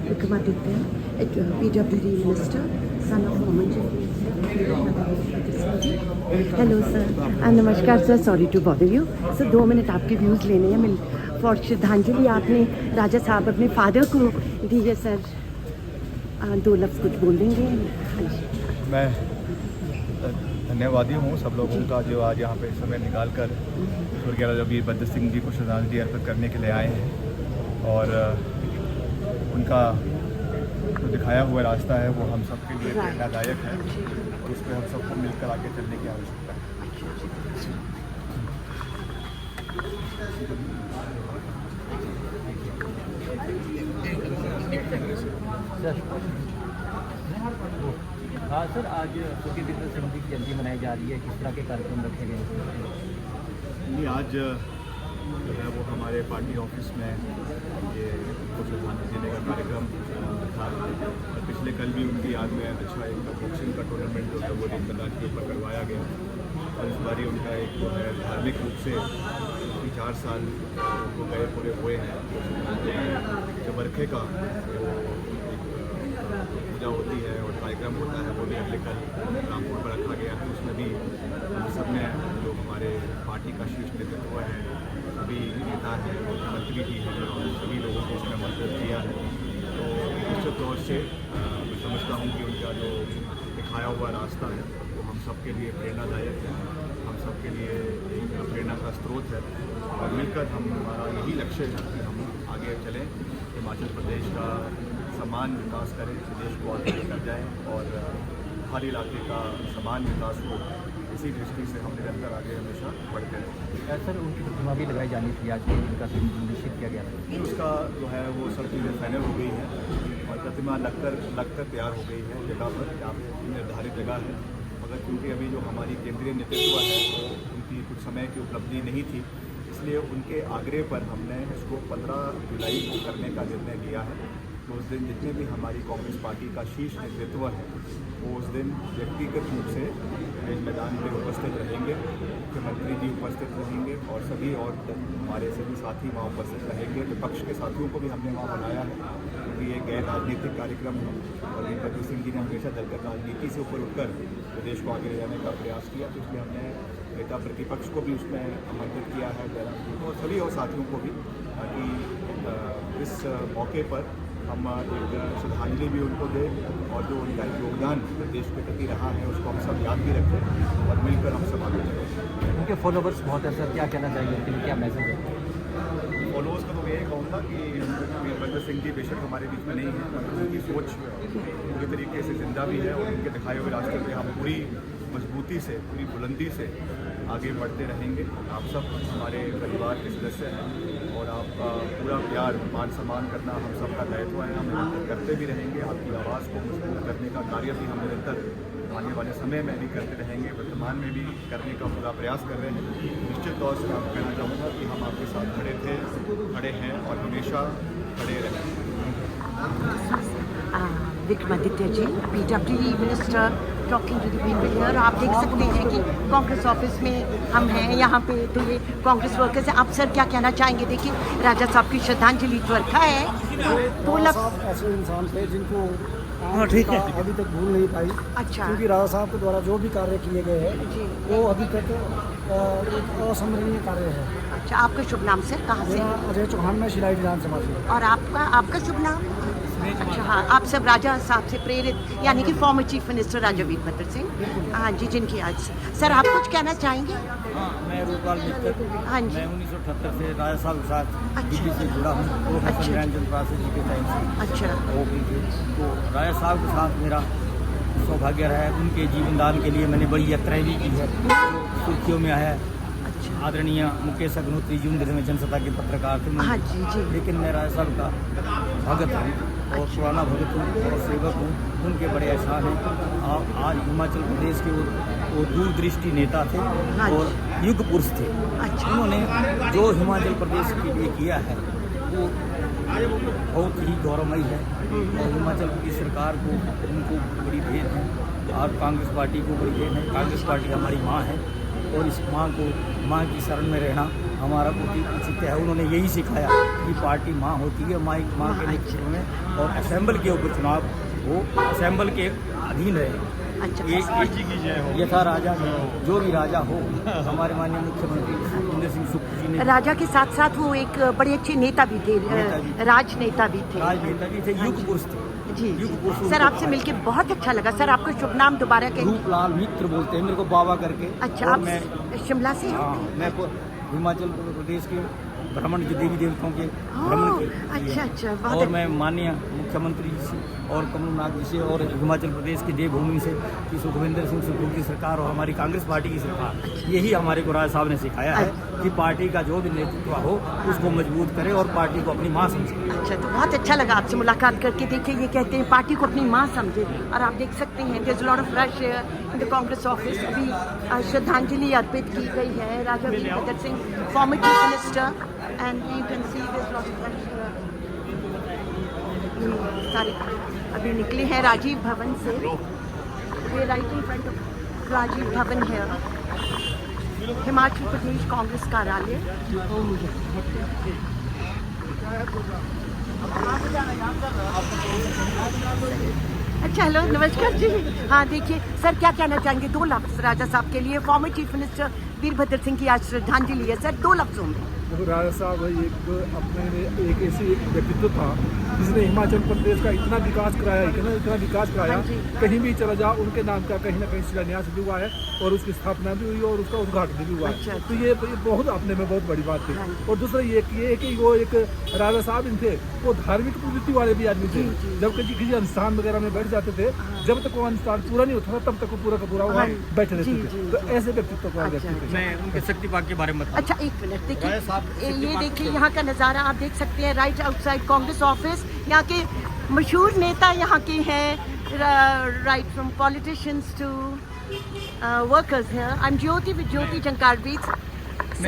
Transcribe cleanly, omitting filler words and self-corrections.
Vikramaditya, PWD Minister, son of Mohammed hello sir, नमस्कार sir, sorry to bother you sir. 2 minute आपके views लेने हैं for श्रद्धांजलि आपने राजा साहब अपने फादर को दी है सर। 2 लफ्ज़ कुछ बोल देंगे? हाँ जी। मैं धन्यवादी हूँ सब लोगों का जो आज यहाँ पे समय निकाल कर स्वर्गीय राजा वीरभद्र सिंह जी को श्रद्धांजलि अर्पित करने के लिए आए हैं। और उनका जो दिखाया हुआ रास्ता है वो हम सब के लिए प्रेरणादायक है और उस पर हम सबको मिलकर आगे चलने की आवश्यकता है। हाँ सर, आज स्वर्गीय वीरभद्र सिंह की जयंती मनाई जा रही है, किस तरह के कार्यक्रम रखे गए हैं? आज जो है वो हमारे पार्टी ऑफिस में ये श्रद्धांजलि देने का कार्यक्रम था और पिछले कल भी उनकी याद में अच्छा एक बॉक्सिंग का टूर्नामेंट जो है वो रिंग मैदान के ऊपर करवाया गया और इस बारी उनका एक जो है धार्मिक रूप से 4 साल वो गए पूरे हुए हैं। जो वर्खे का वो पूजा होती है और कार्यक्रम होता है वो भी अगले कल रामपुर पर रखा गया है। उसमें भी हम सब ने जो हमारे पार्टी का शीर्ष नेतृत्व है, सभी नेता हैं, मुख्यमंत्री जी हैं, सभी लोगों को उसमें मदद किया है। तो निश्चित तौर से मैं समझता हूँ कि उनका जो दिखाया हुआ रास्ता है वो हम सब के लिए प्रेरणादायक है, हम सब के लिए एक प्रेरणा का स्रोत है और मिलकर हमारा यही लक्ष्य है कि हम आगे चलें, हिमाचल प्रदेश का समान विकास करें, प्रदेश को आगे लेकर जाएँ और हर इलाके का समान विकास हो। इसी दृष्टि से हम निरंतर आगे हमेशा बढ़ते रहें। सर, उनकी प्रतिमा भी लगाई जानी थी, आज उनका दिन निश्चित किया गया था। उसका जो है वो सब चीज़ें फाइनल हो गई हैं और प्रतिमा लगकर तैयार हो गई है जगह पर, जहाँ पे निर्धारित जगह है। मगर क्योंकि अभी जो हमारी केंद्रीय नेतृत्व है वो उनकी कुछ समय की उपलब्धि नहीं थी, इसलिए उनके आग्रह पर हमने इसको 15 जुलाई को करने का निर्णय लिया है। तो उस दिन जितने भी हमारी कांग्रेस पार्टी का शीर्ष नेतृत्व है वो उस दिन व्यक्तिगत रूप से इस मैदान में उपस्थित रहेंगे, मुख्यमंत्री जी उपस्थित रहेंगे और सभी और हमारे सभी साथी वहाँ उपस्थित रहेंगे। विपक्ष के साथियों को भी हमने वहाँ बुलाया है क्योंकि ये गैर राजनीतिक कार्यक्रम है और वीरभद्र सिंह जी ने हमेशा दलगत राजनीति से ऊपर उठकर प्रदेश को आगे ले जाने का प्रयास किया। तो इसलिए हमने नेता प्रतिपक्ष को भी उसमें आमंत्रित किया है और सभी और साथियों को भी, ताकि इस मौके पर हम एक श्रद्धांजलि भी उनको दें और जो उनका योगदान प्रदेश के प्रति रहा है उसको हम सब याद भी रखें और मिलकर हम सब आगे चलें। उनके फॉलोवर्स बहुत है सर, क्या कहना चाहिए, उनके लिए क्या मैसेज है? फॉलोअर्स का तो मैं यही कहूँगा कि वीरभद्र सिंह जी बेशक हमारे बीच में नहीं है, मगर उनकी सोच पूरी तरीके से जिंदा भी है और उनके दिखाए हुए रास्ते पे हम पूरी मजबूती से, पूरी बुलंदी से आगे बढ़ते रहेंगे। आप सब हमारे परिवार के सदस्य हैं और आपका पूरा प्यार, मान सम्मान करना हम सबका दायित्व है। हम निरंतर करते भी रहेंगे, आपकी आवाज़ को मजबूत करने का कार्य भी हम निरंतर आने वाले समय में भी करते रहेंगे, वर्तमान में भी करने का पूरा प्रयास कर रहे हैं। निश्चित तौर से मैं आपको कहना चाहूँगा कि हम आपके साथ खड़े थे, खड़े हैं और हमेशा खड़े रहेंगे। Vikramaditya ji, PWD minister talking to the people here. आप देख सकते हैं कि कांग्रेस ऑफिस में हम हैं यहाँ पे, तो ये कांग्रेस वर्कर्स हैं। आप सर क्या कहना चाहेंगे? देखिए राजा साहब की श्रद्धांजलि तो रखा है, तो ऐसे इंसान थे जिनको अभी तक भूल नहीं पाई। अच्छा, क्योंकि राजा साहब के द्वारा जो भी कार्य किए गए हैं वो अभी तक एक असंभरणीय कार्य है। अच्छा, आपका शुभ नाम सर? कहाँ से? अजय चौहान, मैं शिलाई विधान सभा से। और आपका शुभ नाम? अच्छा, हाँ, आप सब राजा साहब से प्रेरित, यानी कि फॉर्मर चीफ मिनिस्टर राजा वीरभद्र सिंह, हाँ जी, जिनकी आज सर आप कुछ कहना चाहेंगे? हाँ, मैं रूपलाल मित्तर, हाँ जी, मैं 1978 से राजा साहब के साथ अच्छा, से जुड़ा हूँ। वो अच्छा, जी के टाइम से अच्छा, वो भी थे। तो राजा साहब के साथ मेरा सौभाग्य रहा है। उनके जीवन दान के लिए मैंने बड़ी यात्राएं भी की है, सुर्खियों में आया है। आदरणीय मुकेश अग्निहोत्री जी में जनसत्ता के पत्रकार थे, हाँ जी जी, लेकिन मैं राजा साहब का भगत हूँ और पुराना भगत हूँ और सेवक हूँ। उनके बड़े एहसान हैं। आज हिमाचल प्रदेश के वो दूरदृष्टि नेता थे और युग पुरुष थे। अच्छा, उन्होंने जो हिमाचल प्रदेश के लिए किया है वो बहुत ही गौरवमयी है और हिमाचल की सरकार को उनको बड़ी देन है और कांग्रेस पार्टी को बड़ी देन है। कांग्रेस पार्टी हमारी माँ है और इस माँ की शरण में रहना हमारा उचित है। उन्होंने यही सिखाया कि पार्टी माँ होती है, माँ के नेतृत्व में, और असेंबल के ऊपर चुनाव वो असेंबल के अधीन रहे। अच्छा ये यथा राजा जो भी राजा हो, हमारे माननीय मुख्यमंत्री सुखविंदर सिंह सुक्खू जी ने राजा के साथ साथ वो एक बड़े अच्छे नेता भी थे, राजनेता भी थे। राजनेता भी थे, युग पुरुष थे। जी युग पुरुष सर, आपसे मिलके बहुत अच्छा लगा। सर, आपका शुभ नाम दोबारा कहें? रूपलाल मित्र बोलते हैं मेरे को, बाबा करके। अच्छा, और आप मैं शिमला से हैं? हाँ, मैं हिमाचल प्रदेश के भ्रमण के देवी देवताओं के भ्रमण के अच्छा अच्छा, बहुत और मैं माननीय मुख्यमंत्री जी से और कमलनाथ जी से और हिमाचल प्रदेश की देवभूमि से कि सुखविंदर सिंह सुक्खू की सरकार और हमारी कांग्रेस पार्टी की सरकार, यही हमारे को राज साहब ने सिखाया है कि पार्टी का जो भी नेतृत्व हो उसको मजबूत करे और पार्टी को अपनी माँ समझे। अच्छा, तो बहुत अच्छा लगा आपसे मुलाकात करके। देखिए, ये कहते हैं पार्टी को अपनी माँ समझे, और आप देख सकते हैं there is lot of rush in the Congress office. अभी श्रद्धांजलि अर्पित की गई है Raja Virbhadra Singh, former chief minister, and you can see there is lot of rush. सारे अभी निकले हैं राजीव भवन से, ये right in front of Rajiv Bhawan है, हिमाचल प्रदेश कांग्रेस कार्यालय। अच्छा, हेलो, नमस्कार जी। हाँ, देखिए सर, क्या कहना चाहेंगे? 2 लफ्ज़ राजा साहब के लिए। Farmer chief minister Virbhadra Singh की आज श्रद्धांजलि है सर, 2 लफ्ज़ों में। देखो, राजा साहब एक ऐसे एक व्यक्तित्व था जिसने हिमाचल प्रदेश का इतना विकास कराया, इतना विकास कराया, हाँ जी। कहीं भी चला जाओ उनके नाम का कहीं ना कहीं शिलान्यास भी हुआ है और उसकी स्थापना भी हुई और उसका उद्घाटन भी हुआ है। अच्छा, तो ये बहुत अपने में बहुत बड़ी बात हाँ थी। जी। और दूसरा ये कि वो एक राजा साहब थे, वो धार्मिक प्रवृत्ति वाले भी आदमी थे। जब किसी अनुष्ठान वगैरह में बैठ जाते थे, जब तक वो अनुष्ठान पूरा नहीं होता था तब तक वो पूरा का पूरा वहाँ बैठे रहते थे। तो ऐसे व्यक्तित्व को व्यक्ति थे। मैं उनके शक्तिपात के बारे में अच्छा, एक मिनट देखिए, राजा साहब ये देखिए यहाँ का नज़ारा आप देख सकते हैं, राइट आउटसाइड कांग्रेस ऑफिस। यहाँ के मशहूर नेता यहाँ के हैं, right from politicians to workers हैं। I am Jyoti with Jyoti जंकारवीर।